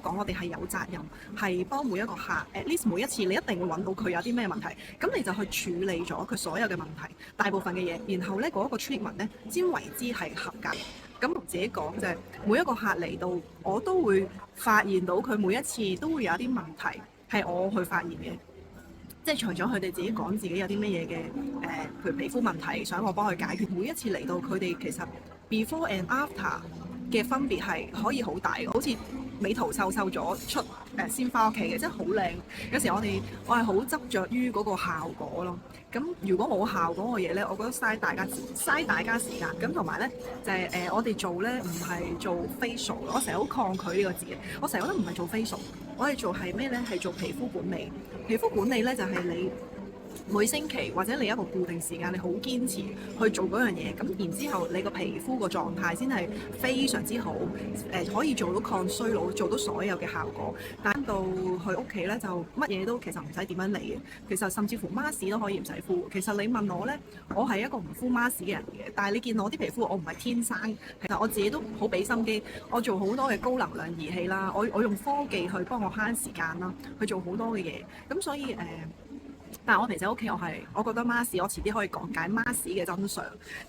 講我哋係有責任，係幫每一個客，at least 每一次你一定會揾到佢有啲咩問題，咁你就去處理咗佢所有嘅問題，大部分嘅嘢，然後咧嗰一個 treatment 咧先為之係合格。咁同自己講就係每一個客嚟到，我都會發現到佢每一次都會有一啲問題係我去發現嘅。即係除咗佢哋自己講自己有啲乜嘢嘅譬如皮膚問題，想我幫佢解決。每一次嚟到佢哋其實 before and after 嘅分別係可以好大嘅，好似美圖秀秀咗出先翻屋企嘅，即係好靚。有時我係好執着於嗰個效果咯。咁如果冇效果嘅嘢咧，我覺得嘥大家時間。咁同埋咧就係我哋做咧唔係做 facial，我成日好抗拒呢個字嘅。我成日覺得唔係做 facial，我哋做係咩咧？係做皮膚管理。皮膚管理咧就係你每星期或者你一個固定時間，你好堅持去做嗰樣嘢，咁然之後你個皮膚個狀態先係非常之好，可以做到抗衰老，做到所有嘅效果。但到去屋企咧，就乜嘢都其實唔使點樣理嘅。其實甚至乎 mask 都可以唔使敷。其實你問我咧，我係一個唔敷 mask 嘅人嘅，但係你見我啲皮膚，我唔係天生。其實我自己都好俾心機，我做好多嘅高能量儀器啦，我用科技去幫我慳時間啦，去做好多嘅嘢。咁所以但係我平時喺屋企，我覺得 mask， 我遲啲可以講解 mask 嘅真相。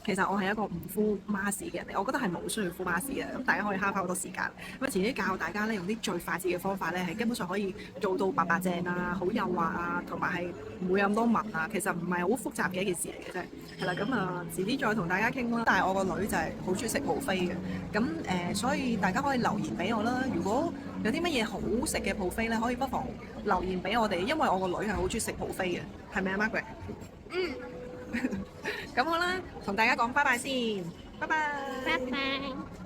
其實我係一個唔敷 mask 嘅人嚟，我覺得係冇需要敷 mask 嘅。咁大家可以慳翻好多時間。咁遲啲教大家咧，用啲最快捷嘅方法咧，係根本上可以做到白白淨啊，好幼滑啊，同埋係唔會有咁多紋啊。其實唔係好複雜嘅一件事嚟嘅啫。係啦，咁遲啲再同大家傾啦。但係我個女就係好中意食 buffet 嘅，咁所以大家可以留言俾我啦。如果有啲乜嘢好食嘅 buffet 咧，可以不妨留言俾我哋，因為我個女係好中意食 buffet 嘅，係咪啊 Margaret？咁好啦，同大家講拜拜先，拜拜。拜拜。